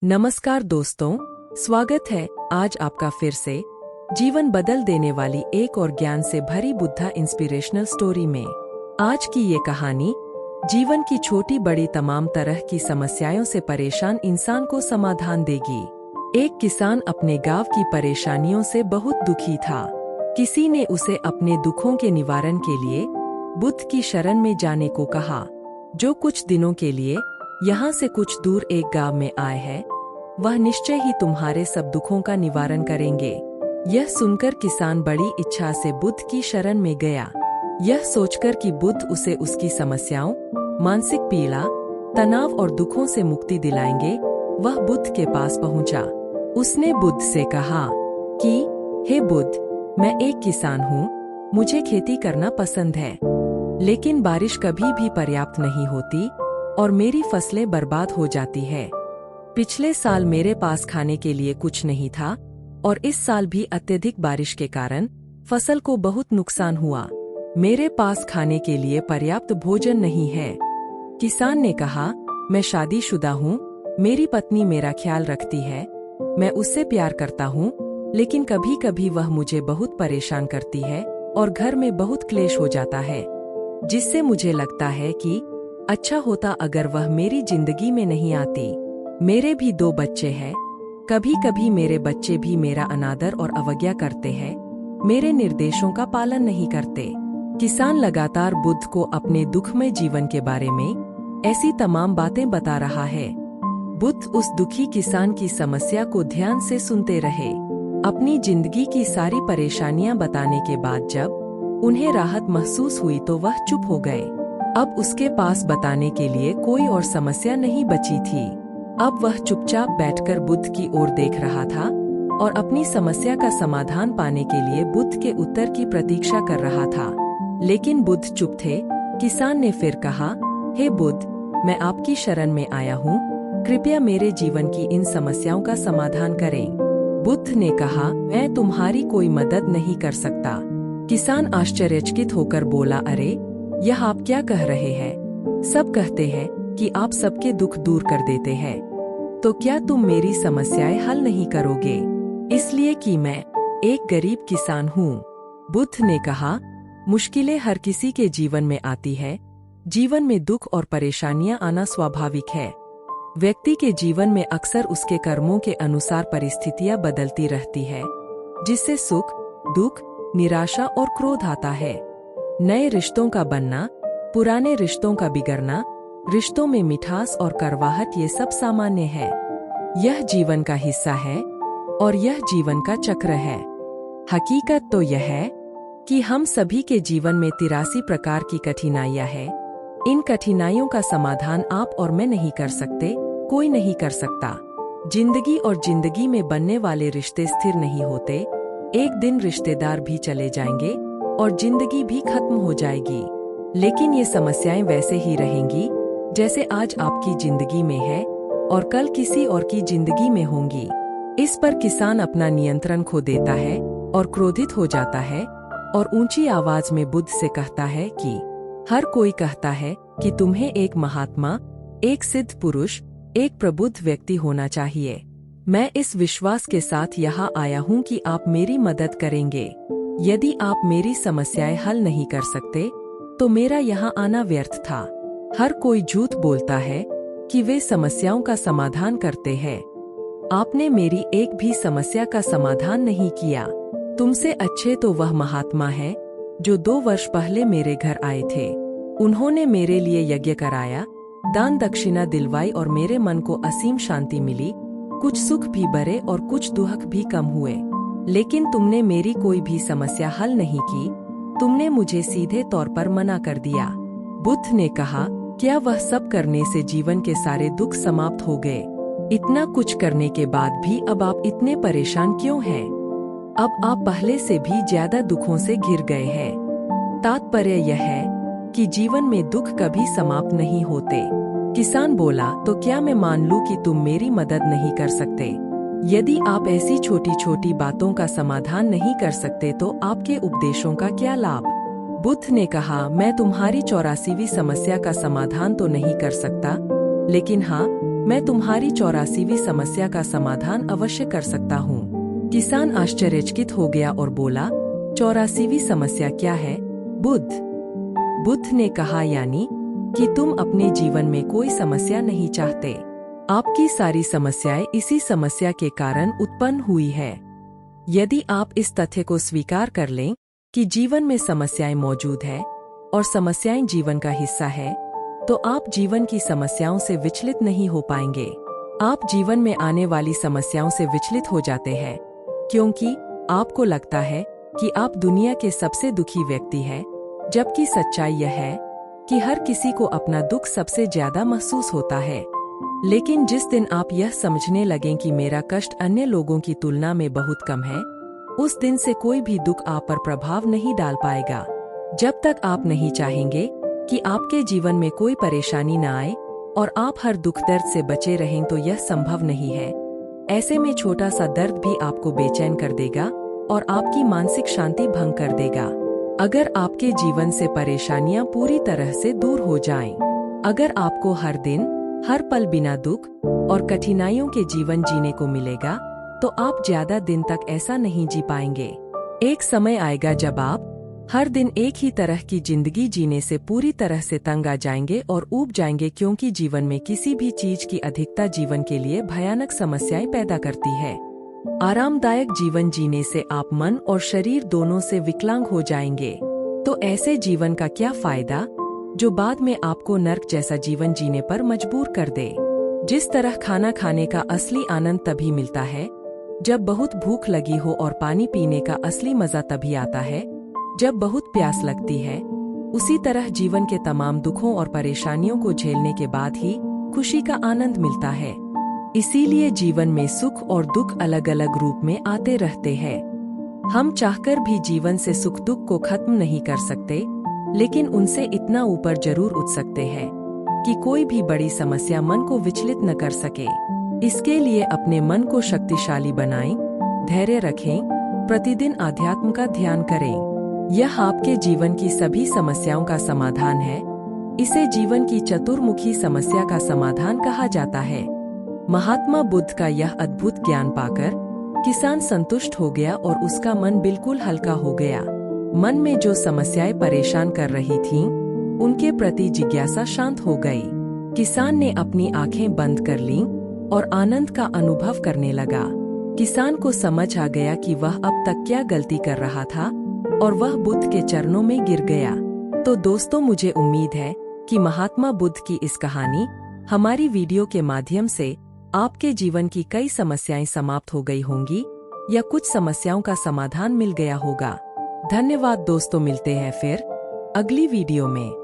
नमस्कार दोस्तों, स्वागत है आज आपका फिर से जीवन बदल देने वाली एक और ज्ञान से भरी बुद्धा इंस्पिरेशनल स्टोरी में। आज की ये कहानी जीवन की छोटी बड़ी तमाम तरह की समस्याओं से परेशान इंसान को समाधान देगी। एक किसान अपने गांव की परेशानियों से बहुत दुखी था। किसी ने उसे अपने दुखों के निवारण के लिए बुद्ध की शरण में जाने को कहा, जो कुछ दिनों के लिए यहाँ से कुछ दूर एक गांव में आए हैं। वह निश्चय ही तुम्हारे सब दुखों का निवारण करेंगे। यह सुनकर किसान बड़ी इच्छा से बुद्ध की शरण में गया, यह सोचकर कि बुद्ध उसे उसकी समस्याओं, मानसिक पीड़ा, तनाव और दुखों से मुक्ति दिलाएंगे। वह बुद्ध के पास पहुंचा। उसने बुद्ध से कहा कि हे बुद्ध, मैं एक किसान हूँ, मुझे खेती करना पसंद है, लेकिन बारिश कभी भी पर्याप्त नहीं होती और मेरी फसलें बर्बाद हो जाती है। पिछले साल मेरे पास खाने के लिए कुछ नहीं था और इस साल भी अत्यधिक बारिश के कारण फसल को बहुत नुकसान हुआ। मेरे पास खाने के लिए पर्याप्त भोजन नहीं है। किसान ने कहा, मैं शादीशुदा हूँ, मेरी पत्नी मेरा ख्याल रखती है, मैं उससे प्यार करता हूँ, लेकिन कभी कभी वह मुझे बहुत परेशान करती है और घर में बहुत क्लेश हो जाता है, जिससे मुझे लगता है कि अच्छा होता अगर वह मेरी जिंदगी में नहीं आती। मेरे भी 2 बच्चे हैं, कभी कभी मेरे बच्चे भी मेरा अनादर और अवज्ञा करते हैं, मेरे निर्देशों का पालन नहीं करते। किसान लगातार बुद्ध को अपने दुखमय जीवन के बारे में ऐसी तमाम बातें बता रहा है। बुद्ध उस दुखी किसान की समस्या को ध्यान से सुनते रहे। अपनी जिंदगी की सारी परेशानियां बताने के बाद जब उन्हें राहत महसूस हुई तो वह चुप हो गए। अब उसके पास बताने के लिए कोई और समस्या नहीं बची थी। अब वह चुपचाप बैठकर बुद्ध की ओर देख रहा था और अपनी समस्या का समाधान पाने के लिए बुद्ध के उत्तर की प्रतीक्षा कर रहा था। लेकिन बुद्ध चुप थे। किसान ने फिर कहा, हे बुद्ध, मैं आपकी शरण में आया हूँ, कृपया मेरे जीवन की इन समस्याओं का समाधान करें। बुद्ध ने कहा, मैं तुम्हारी कोई मदद नहीं कर सकता। किसान आश्चर्यचकित होकर बोला, अरे यह आप क्या कह रहे हैं? सब कहते हैं कि आप सबके दुख दूर कर देते हैं, तो क्या तुम मेरी समस्याएं हल नहीं करोगे? इसलिए कि मैं एक गरीब किसान हूँ। बुद्ध ने कहा, मुश्किलें हर किसी के जीवन में आती है। जीवन में दुख और परेशानियां आना स्वाभाविक है। व्यक्ति के जीवन में अक्सर उसके कर्मों के अनुसार परिस्थितियां बदलती रहती है, जिससे सुख, दुख, निराशा और क्रोध आता है। नए रिश्तों का बनना, पुराने रिश्तों का बिगड़ना, रिश्तों में मिठास और कड़वाहट, ये सब सामान्य है। यह जीवन का हिस्सा है और यह जीवन का चक्र है। हकीकत तो यह है कि हम सभी के जीवन में 83 प्रकार की कठिनाइयां हैं। इन कठिनाइयों का समाधान आप और मैं नहीं कर सकते, कोई नहीं कर सकता। जिंदगी और जिंदगी में बनने वाले रिश्ते स्थिर नहीं होते। एक दिन रिश्तेदार भी चले जाएंगे और जिंदगी भी खत्म हो जाएगी, लेकिन ये समस्याएं वैसे ही रहेंगी जैसे आज आपकी जिंदगी में है और कल किसी और की जिंदगी में होंगी। इस पर किसान अपना नियंत्रण खो देता है और क्रोधित हो जाता है और ऊंची आवाज में बुद्ध से कहता है कि हर कोई कहता है कि तुम्हें एक महात्मा, एक सिद्ध पुरुष, एक प्रबुद्ध व्यक्ति होना चाहिए। मैं इस विश्वास के साथ यहाँ आया हूँ कि आप मेरी मदद करेंगे। यदि आप मेरी समस्याएं हल नहीं कर सकते तो मेरा यहाँ आना व्यर्थ था। हर कोई झूठ बोलता है कि वे समस्याओं का समाधान करते हैं। आपने मेरी एक भी समस्या का समाधान नहीं किया। तुमसे अच्छे तो वह महात्मा है जो 2 वर्ष पहले मेरे घर आए थे। उन्होंने मेरे लिए यज्ञ कराया, दान दक्षिणा दिलवाई और मेरे मन को असीम शांति मिली। कुछ सुख भी बढ़े और कुछ दुख भी कम हुए, लेकिन तुमने मेरी कोई भी समस्या हल नहीं की। तुमने मुझे सीधे तौर पर मना कर दिया। बुद्ध ने कहा, क्या वह सब करने से जीवन के सारे दुख समाप्त हो गए? इतना कुछ करने के बाद भी अब आप इतने परेशान क्यों हैं? अब आप पहले से भी ज्यादा दुखों से घिर गए हैं। तात्पर्य यह है कि जीवन में दुख कभी समाप्त नहीं होते। किसान बोला, तो क्या मैं मान लूं कि तुम मेरी मदद नहीं कर सकते? यदि आप ऐसी छोटी छोटी बातों का समाधान नहीं कर सकते तो आपके उपदेशों का क्या लाभ? बुद्ध ने कहा, मैं तुम्हारी 84वीं समस्या का समाधान तो नहीं कर सकता, लेकिन हाँ, मैं तुम्हारी 84वीं समस्या का समाधान अवश्य कर सकता हूँ। किसान आश्चर्यचकित हो गया और बोला, 84वीं समस्या क्या है? बुद्ध ने कहा, यानी कि तुम अपने जीवन में कोई समस्या नहीं चाहते। आपकी सारी समस्याएं इसी समस्या के कारण उत्पन्न हुई है। यदि आप इस तथ्य को स्वीकार कर लें कि जीवन में समस्याएं मौजूद है और समस्याएं जीवन का हिस्सा है, तो आप जीवन की समस्याओं से विचलित नहीं हो पाएंगे। आप जीवन में आने वाली समस्याओं से विचलित हो जाते हैं क्योंकि आपको लगता है कि आप दुनिया के सबसे दुखी व्यक्ति हैं, जबकि सच्चाई यह है कि हर किसी को अपना दुख सबसे ज्यादा महसूस होता है। लेकिन जिस दिन आप यह समझने लगें कि मेरा कष्ट अन्य लोगों की तुलना में बहुत कम है, उस दिन से कोई भी दुख आप पर प्रभाव नहीं डाल पाएगा। जब तक आप नहीं चाहेंगे कि आपके जीवन में कोई परेशानी न आए और आप हर दुख दर्द से बचे रहें, तो यह संभव नहीं है। ऐसे में छोटा सा दर्द भी आपको बेचैन कर देगा और आपकी मानसिक शांति भंग कर देगा। अगर आपके जीवन से परेशानियां पूरी तरह से दूर हो जाएं, अगर आपको हर दिन हर पल बिना दुख और कठिनाइयों के जीवन जीने को मिलेगा, तो आप ज्यादा दिन तक ऐसा नहीं जी पाएंगे। एक समय आएगा जब आप हर दिन एक ही तरह की जिंदगी जीने से पूरी तरह से तंग आ जाएंगे और ऊब जाएंगे, क्योंकि जीवन में किसी भी चीज की अधिकता जीवन के लिए भयानक समस्याएं पैदा करती है। आरामदायक जीवन जीने से आप मन और शरीर दोनों से विकलांग हो जाएंगे। तो ऐसे जीवन का क्या फायदा जो बाद में आपको नर्क जैसा जीवन जीने पर मजबूर कर दे। जिस तरह खाना खाने का असली आनंद तभी मिलता है जब बहुत भूख लगी हो, और पानी पीने का असली मजा तभी आता है जब बहुत प्यास लगती है, उसी तरह जीवन के तमाम दुखों और परेशानियों को झेलने के बाद ही खुशी का आनंद मिलता है। इसीलिए जीवन में सुख और दुख अलग अलग रूप में आते रहते हैं। हम चाहकर भी जीवन से सुख दुख को खत्म नहीं कर सकते, लेकिन उनसे इतना ऊपर जरूर उठ सकते हैं कि कोई भी बड़ी समस्या मन को विचलित न कर सके। इसके लिए अपने मन को शक्तिशाली बनाएं, धैर्य रखें, प्रतिदिन आध्यात्म का ध्यान करें। यह आपके जीवन की सभी समस्याओं का समाधान है। इसे जीवन की चतुर्मुखी समस्या का समाधान कहा जाता है। महात्मा बुद्ध का यह अद्भुत ज्ञान पाकर किसान संतुष्ट हो गया और उसका मन बिल्कुल हल्का हो गया। मन में जो समस्याएं परेशान कर रही थीं, उनके प्रति जिज्ञासा शांत हो गई। किसान ने अपनी आंखें बंद कर लीं और आनंद का अनुभव करने लगा। किसान को समझ आ गया कि वह अब तक क्या गलती कर रहा था और वह बुद्ध के चरणों में गिर गया। तो दोस्तों, मुझे उम्मीद है कि महात्मा बुद्ध की इस कहानी हमारी वीडियो के माध्यम से आपके जीवन की कई समस्याएं समाप्त हो गई होंगी या कुछ समस्याओं का समाधान मिल गया होगा। धन्यवाद दोस्तों, मिलते हैं फिर अगली वीडियो में।